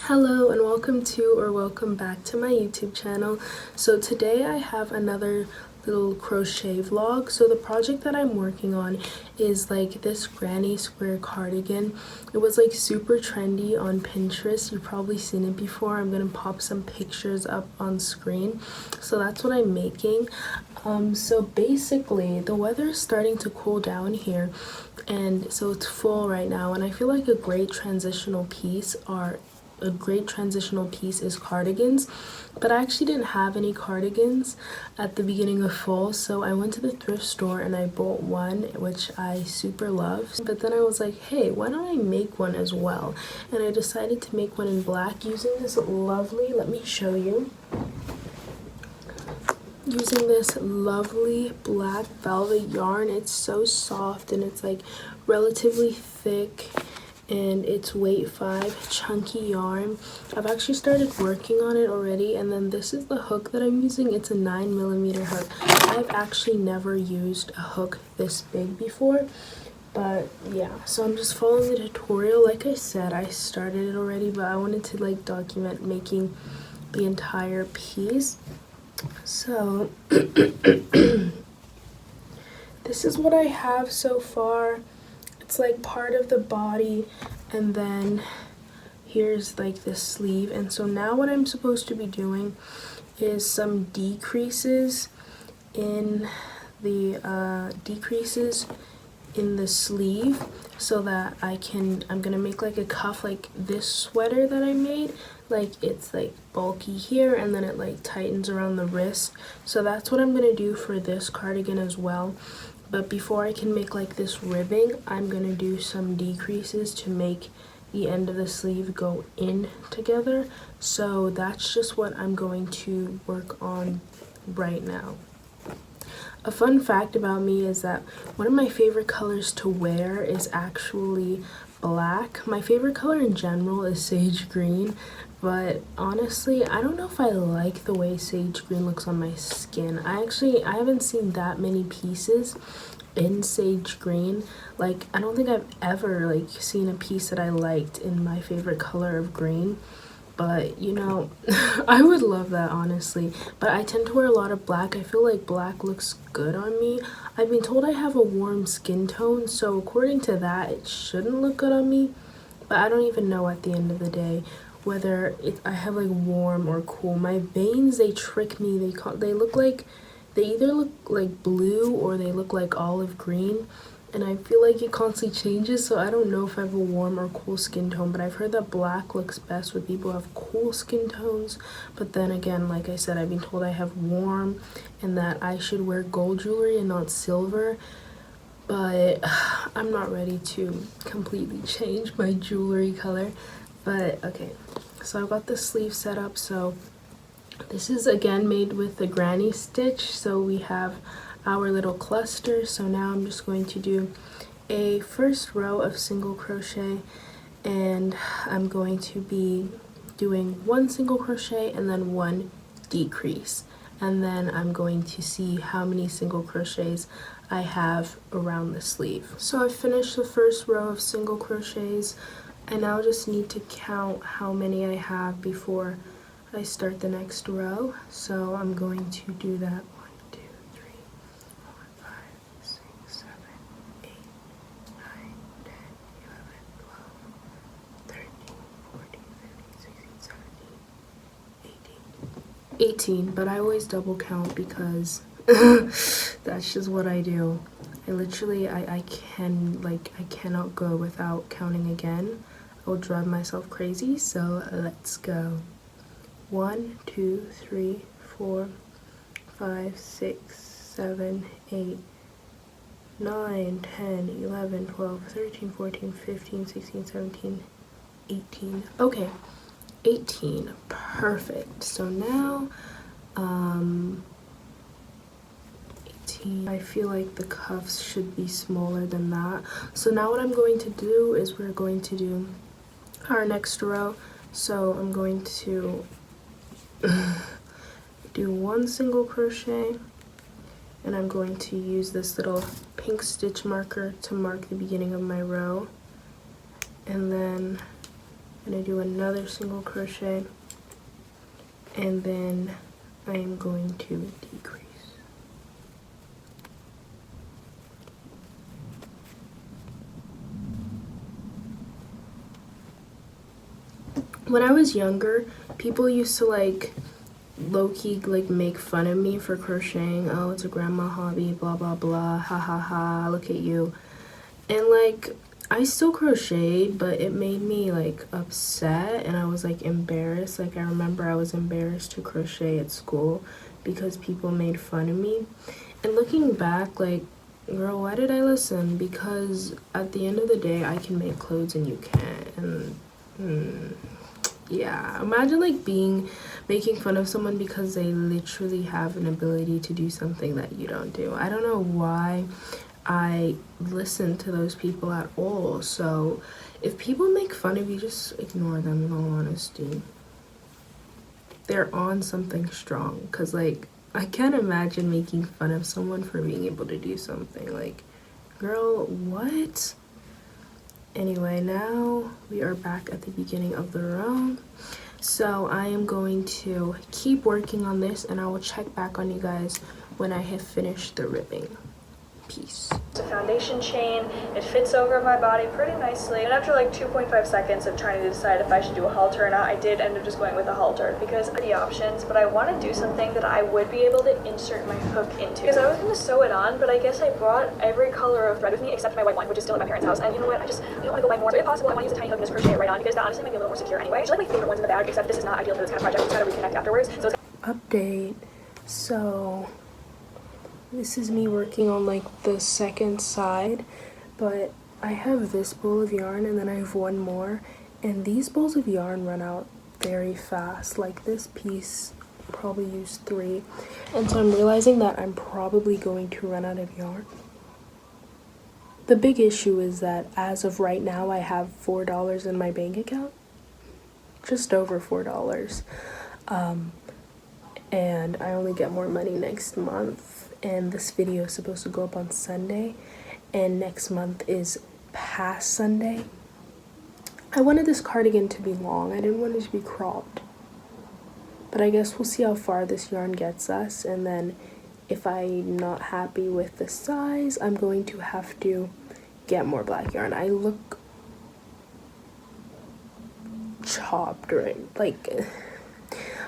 Hello and welcome back to my YouTube channel. So today I have another little crochet vlog. So the project that I'm working on is like this granny square cardigan. It was like super trendy on Pinterest. You've probably seen it before. I'm gonna pop some pictures up on screen. So that's what I'm making. So basically the weather is starting to cool down here, and so it's fall right now, and I feel like a great transitional piece is cardigans, but I actually didn't have any cardigans at the beginning of fall, so I went to the thrift store and I bought one, which I super love. But then I was like, hey, why don't I make one as well? And I decided to make one in black using this lovely, let me show you, using this lovely black velvet yarn. It's so soft and it's like relatively thick, and it's weight 5 chunky yarn. I've actually started working on it already, and then this is the hook that I'm using. It's a 9mm hook. I've actually never used a hook this big before, but yeah, so I'm just following the tutorial. Like I said, I started it already, but I wanted to like document making the entire piece. So this is what I have so far. It's like part of the body, and then here's like this sleeve. And so now what I'm supposed to be doing is some decreases in the sleeve, so that I'm gonna make like a cuff, like this sweater that I made. Like it's like bulky here, and then it like tightens around the wrist. So that's what I'm gonna do for this cardigan as well. But before I can make like this ribbing, I'm gonna do some decreases to make the end of the sleeve go in together. So that's just what I'm going to work on right now. A fun fact about me is that one of my favorite colors to wear is actually black. My favorite color in general is sage green, but honestly I don't know if I like the way sage green looks on my skin. I haven't seen that many pieces in sage green. Like I don't think I've ever like seen a piece that I liked in my favorite color of green. But you know, I would love that honestly. But I tend to wear a lot of black. I feel like black looks good on me. I've been told I have a warm skin tone, so according to that it shouldn't look good on me. But I don't even know at the end of the day whether I have like warm or cool. My veins, they trick me. They either look like blue or they look like olive green, and I feel like it constantly changes, so I don't know if I have a warm or cool skin tone. But I've heard that black looks best with people who have cool skin tones. But then again, like I said, I've been told I have warm and that I should wear gold jewelry and not silver. But I'm not ready to completely change my jewelry color. But okay, so I've got the sleeve set up. So this is again made with the granny stitch. So we have our little cluster. So now I'm just going to do a first row of single crochet, and I'm going to be doing 1 single crochet and then 1 decrease, and then I'm going to see how many single crochets I have around the sleeve. So I finished the first row of single crochets. I now just need to count how many I have before I start the next row. So I'm going to do that. 1, 2, 3, 4, 5, 6, 7, 8, 9, 10, 11, 12, 13, 14, 15, 16, 17, 18. But I always double count because that's just what I do. I cannot go without counting again. I will drive myself crazy. So let's go. 1, 2, 3, 4, 5, 6, 7, 8, 9, 10, 11, 12, 13, 14, 15, 16, 17, 18. Okay, 18. Perfect. So now, 18. I feel like the cuffs should be smaller than that. So now what I'm going to do is we're going to do our next row. So I'm going to do 1 single crochet, and I'm going to use this little pink stitch marker to mark the beginning of my row, and then gonna do another single crochet, and then I am going to decrease. When I was younger, people used to like low-key like make fun of me for crocheting. Oh, it's a grandma hobby, blah blah blah, ha ha ha, look at you. And like, I still crocheted, but it made me like upset, and I was like embarrassed. Like, I remember I was embarrassed to crochet at school because people made fun of me. And looking back, like, girl, why did I listen? Because at the end of the day, I can make clothes and you can't. And yeah, imagine like making fun of someone because they literally have an ability to do something that you don't do. I don't know why I listen to those people at all. So if people make fun of you, just ignore them, in all honesty. They're on something strong, because like, I can't imagine making fun of someone for being able to do something. Like, girl, what? Anyway, now we are back at the beginning of the row. So I am going to keep working on this, and I will check back on you guys when I have finished the ribbing. Peace. It's a foundation chain. It fits over my body pretty nicely. And after like 2.5 seconds of trying to decide if I should do a halter or not, I did end up just going with a halter because of the options, but I want to do something that I would be able to insert my hook into. Because I was going to sew it on, but I guess I brought every color of thread with me except my white one, which is still at my parents' house. And you know what? I don't want to go buy more. So if possible, I want to use a tiny hook and just crochet it right on because that honestly might be a little more secure anyway. It's like my favorite ones in the bag, except this is not ideal for this kind of project. It's got to reconnect afterwards. So it's Update. So this is me working on like the second side, but I have this ball of yarn and then I have one more, and these balls of yarn run out very fast. Like, this piece probably used 3, and so I'm realizing that I'm probably going to run out of yarn. The big issue is that as of right now I have $4 in my bank account, just over $4, and I only get more money next month. And this video is supposed to go up on Sunday, and next month is past Sunday. I wanted this cardigan to be long. I didn't want it to be cropped. But I guess we'll see how far this yarn gets us, and then if I'm not happy with the size, I'm going to have to get more black yarn. I look chopped, right? Like,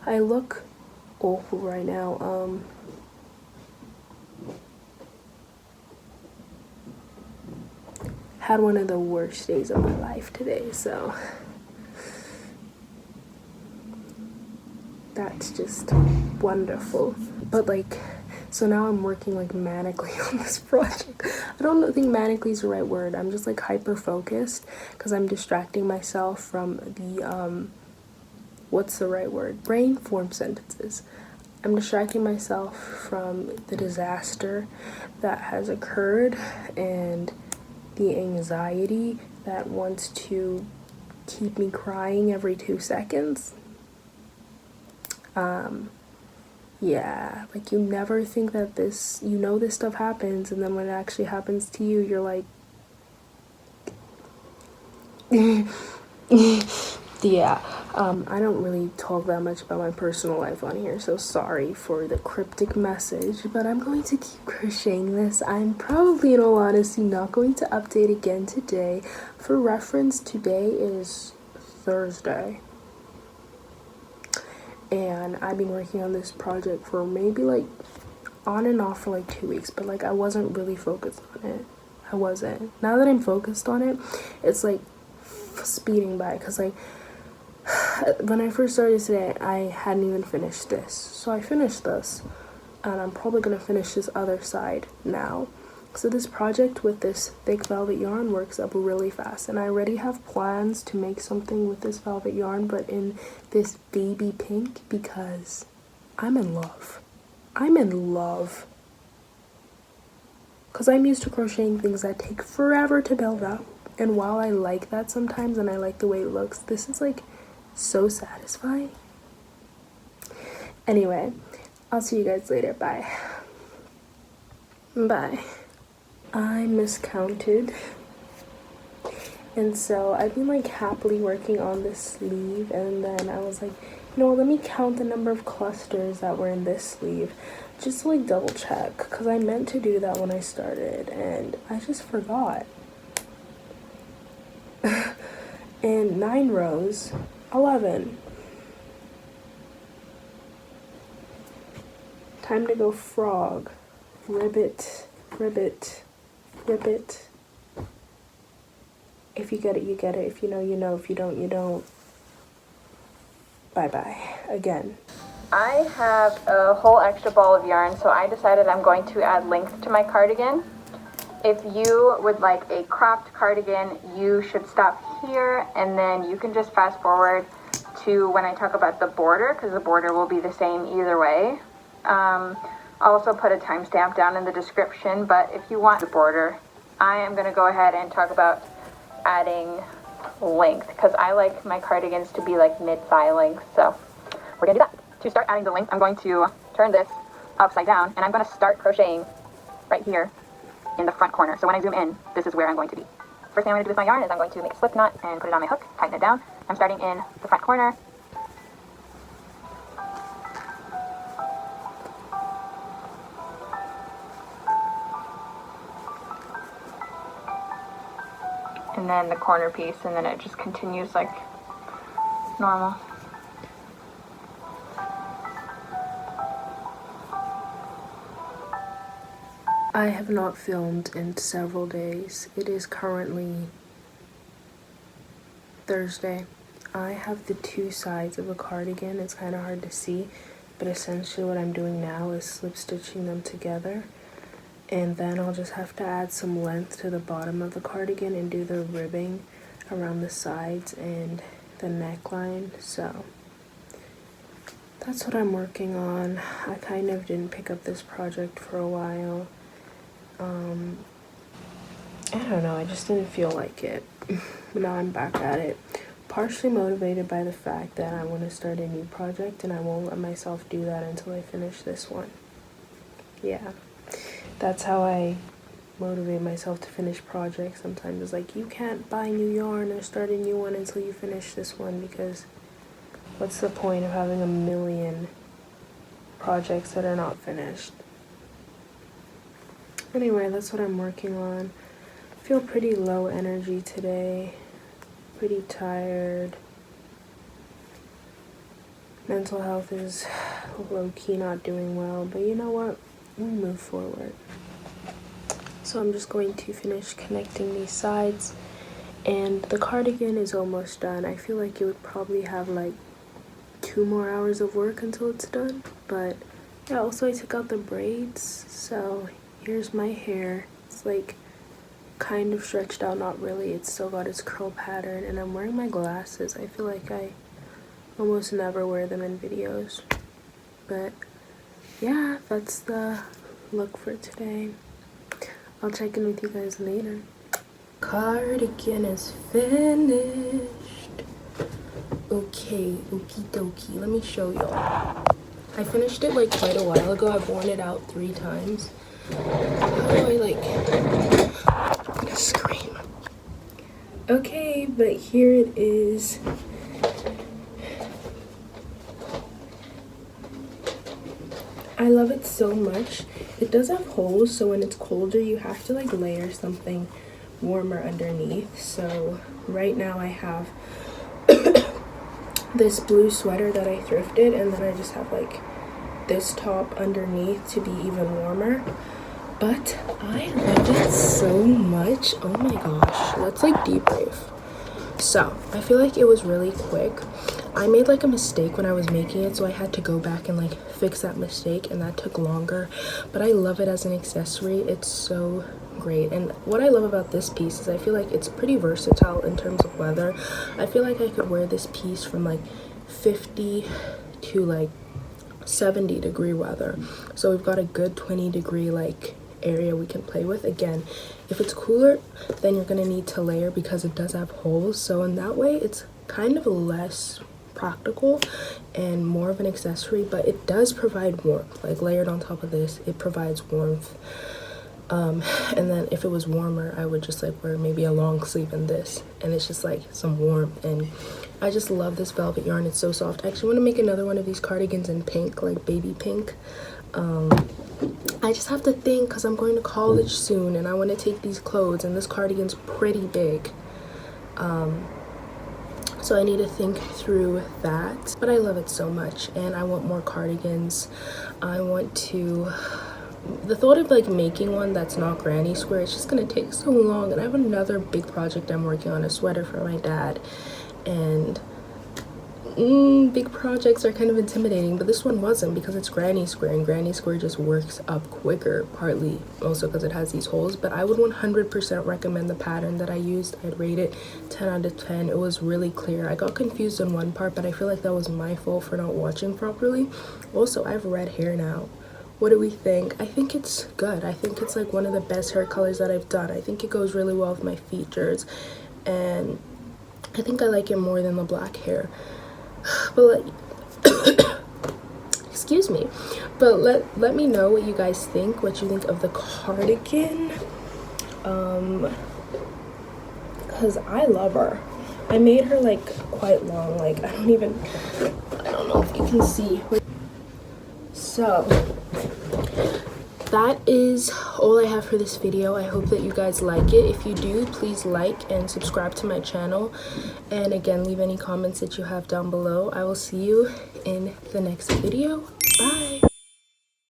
I look awful right now. Had one of the worst days of my life today, so that's just wonderful. But like, so now I'm working like manically on this project. I don't think manically is the right word. I'm just like hyper focused because I'm distracting myself from the what's the right word? Brain form sentences. I'm distracting myself from the disaster that has occurred and the anxiety that wants to keep me crying every 2 seconds. Yeah, like, you never think that this stuff happens, and then when it actually happens to you, you're like, yeah. I don't really talk that much about my personal life on here, so sorry for the cryptic message, but I'm going to keep crocheting this. I'm probably, in all honesty, not going to update again today. For reference, today is Thursday, and I've been working on this project for maybe like on and off for like 2 weeks, but like I wasn't really focused on it. I wasn't. Now that I'm focused on it, it's like speeding by, because like when I first started today, I hadn't even finished this. So I finished this, and I'm probably going to finish this other side now. So this project with this thick velvet yarn works up really fast, and I already have plans to make something with this velvet yarn, but in this baby pink, because I'm in love. I'm in love. Because I'm used to crocheting things that take forever to build up, and while I like that sometimes and I like the way it looks, this is like so satisfying. Anyway, I'll see you guys later. Bye. Bye. I miscounted, And so I've been like happily working on this sleeve, and then I was like, you know, let me count the number of clusters that were in this sleeve just to like double check, because I meant to do that when I started and I just forgot. And 9 rows, 11. Time to go frog. Ribbit, ribbit, ribbit. If you get it, you get it. If you know, you know. If you don't, you don't. Bye-bye. Again. I have a whole extra ball of yarn, so I decided I'm going to add length to my cardigan. If you would like a cropped cardigan, you should stop here, and then you can just fast forward to when I talk about the border, because the border will be the same either way. I'll also put a timestamp down in the description, but if you want the border, I am going to go ahead and talk about adding length, because I like my cardigans to be like mid-thigh length, so we're going to do that. To start adding the length, I'm going to turn this upside down, and I'm going to start crocheting right here in the front corner. So when I zoom in, this is where I'm going to be. First thing I'm going to do with my yarn is I'm going to make a slip knot and put it on my hook, tighten it down. I'm starting in the front corner. And then the corner piece, and then it just continues like normal. I have not filmed in several days. It is currently Thursday. I have the 2 sides of a cardigan. It's kind of hard to see, but essentially what I'm doing now is slip stitching them together, and then I'll just have to add some length to the bottom of the cardigan and do the ribbing around the sides and the neckline. So that's what I'm working on. I kind of didn't pick up this project for a while. I don't know, I just didn't feel like it. But now I'm back at it. Partially motivated by the fact that I want to start a new project, and I won't let myself do that until I finish this one. Yeah, that's how I motivate myself to finish projects. Sometimes it's like, you can't buy new yarn or start a new one until you finish this one, because what's the point of having a million projects that are not finished? Anyway, that's what I'm working on. I feel pretty low energy today, pretty tired. Mental health is low-key not doing well, but you know what? We'll move forward. So I'm just going to finish connecting these sides, and the cardigan is almost done. I feel like it would probably have like 2 more hours of work until it's done, but yeah, also I took out the braids, so here's my hair. It's like kind of stretched out, not really. It's still got its curl pattern, and I'm wearing my glasses. I feel like I almost never wear them in videos, but yeah, that's the look for today. I'll check in with you guys later. Cardigan is finished. Okay, okie dokie, let me show y'all. I finished it like quite a while ago. I've worn it out 3 times. How do I like, I'm gonna scream. Okay, but here it is. I love it so much. It does have holes, so when it's colder you have to like layer something warmer underneath. So right now I have this blue sweater that I thrifted, and then I just have like this top underneath to be even warmer. But I love it so much. Oh my gosh, let's like debrief. So I feel like it was really quick. I made like a mistake when I was making it, so I had to go back and like fix that mistake, and that took longer. But I love it as an accessory. It's so great. And what I love about this piece is I feel like it's pretty versatile in terms of weather. I feel like I could wear this piece from like 50 to like 70 degree weather. So we've got a good 20 degree like area we can play with. Again, if it's cooler, then you're gonna need to layer because it does have holes. So in that way, it's kind of less practical and more of an accessory, but it does provide warmth. Like layered on top of this, it provides warmth. And then if it was warmer, I would just like wear maybe a long sleeve in this, and it's just like some warmth. And I just love this velvet yarn. It's so soft. I actually want to make another one of these cardigans in pink, like baby pink. I just have to think, because I'm going to college soon and I want to take these clothes, and this cardigan's pretty big, so I need to think through that. But I love it so much, and I want more cardigans. I want to, the thought of like making one that's not granny square, it's just gonna take so long. And I have another big project I'm working on, a sweater for my dad, and big projects are kind of intimidating, but this one wasn't, because it's granny square, and granny square just works up quicker, partly also because it has these holes. But I would 100% recommend the pattern that I used. I'd rate it 10 out of 10. It was really clear. I got confused on one part, but I feel like that was my fault for not watching properly. Also, I have red hair now. What do we think? I think it's good. I think it's like one of the best hair colors that I've done. I think it goes really well with my features, and I think I like it more than the black hair. But excuse me, but let me know what you guys think, what you think of the cardigan, because I love her. I made her like quite long, like I don't know if you can see. So that is all I have for this video. I hope that you guys like it. If you do, please like and subscribe to my channel, and again, leave any comments that you have down below. I will see you in the next video. Bye.